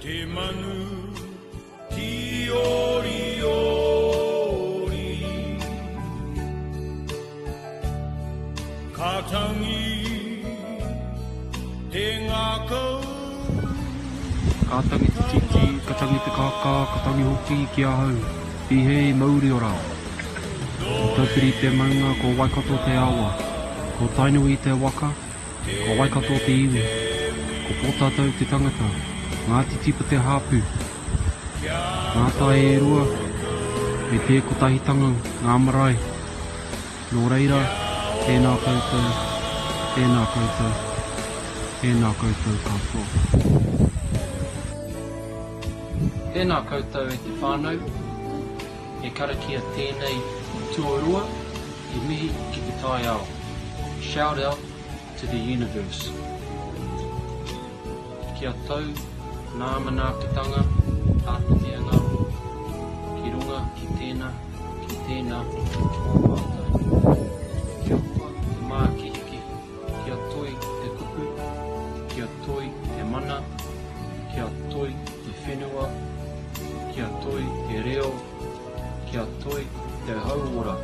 te manu ki ori ori ka tangi te ngākau Ka tangi te titi, ka tangi te kaka, ka tangi hoki ki ahau. I hei mauri o rā. Ko taupiri te maunga, ko waikato te awa. Ko tainui te waka, ko waikato te iwi. Ko pōtātou te tangata, ngā titipa te hāpū. Ngā tae e rua, me te kotahitanga, ngā marae. Nō reira, tēnā koutou, tēnā koutou, tēnā koutou katoa. Tēnā koutou e te whānau, e karakia tēnei tuarua, e mihi ki te tai ao. Shout out to the universe. Kia tau, nā manaakitanga, ātea ngaro. Ki runga, ki tēnā, o wātai. Kia hua te mākihiki, kia toi te kupu, kia toi te mana, kia toi te whenua, kia toi te reo, kia toi te hauora.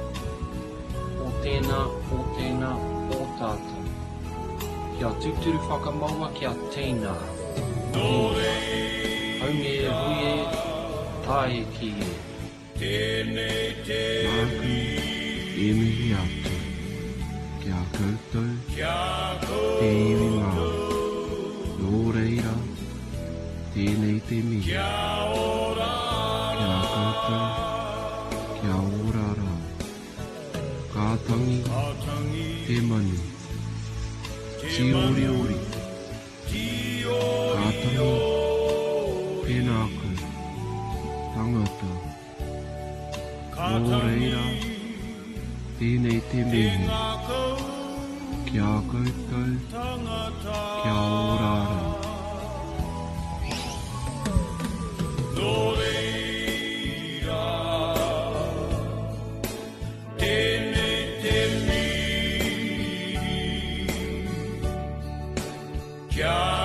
O tēnā, o tātou. Kia tūturu whakamaua kia tēnā. Haunge e hui e, tae ki e. Māku, e mihi atu. Kia koutou, te iwi ngā. Nō reira, tēnei te mihi. Kia koutou, kia ora rā. Ka tangi, te manu. Ti ori ori. Ka tangi, tēnā koe. Tangata. Nō reira, tēnei te mihi. Kia koutou, kia ora rā. Yeah.